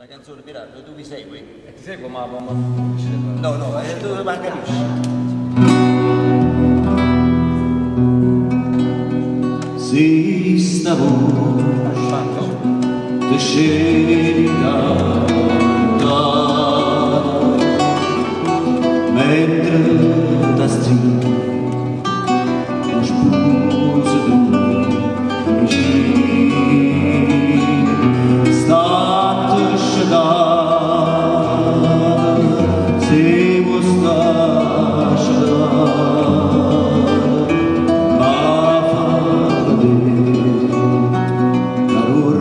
La canzone Pirata, tu mi segui? Ti seguo ma No, no, tu mi capisci. Se stavo te scegli mentre da stringo un spuzzo di vicino state scedare se vuoi stare scedare ma fa vedere calor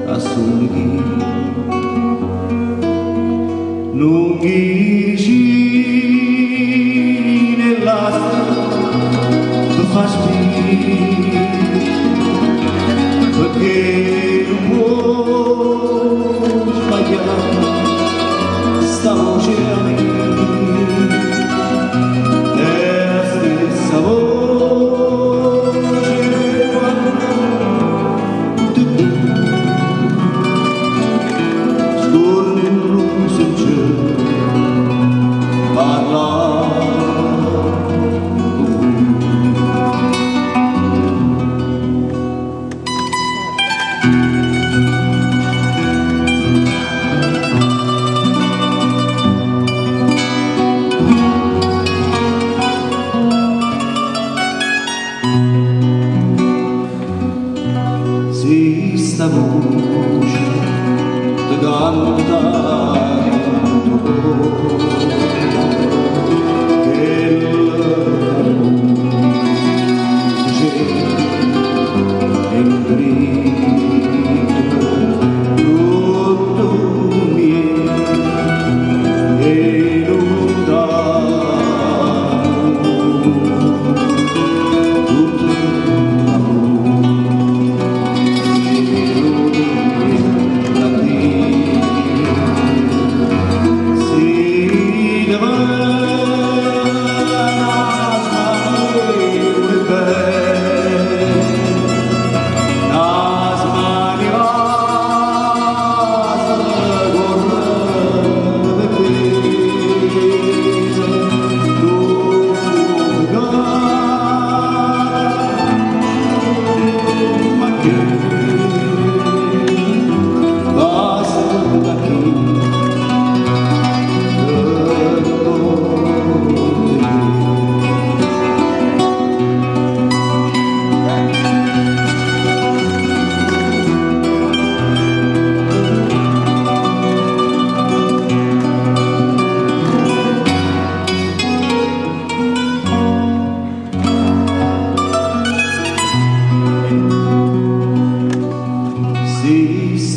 a soli lunghi faz bem, porque não vou espalhar, está longe a mim, este sabor scorre in rosso in cielo, parla. Se sta voce da cantare tu che l'amore c'è in dritto tutto mio e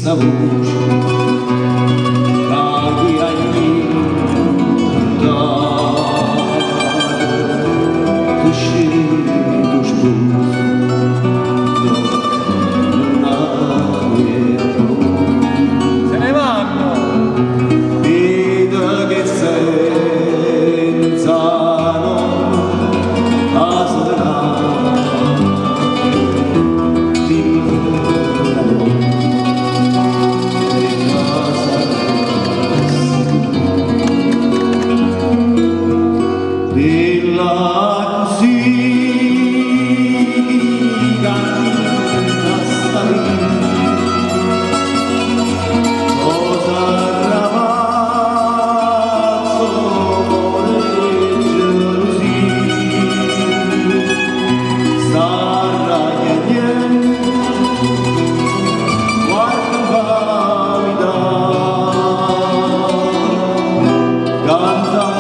sta voce caghi a cantare tu scegli tu sposo non avevo se ne vanno vita che senza non aserà canta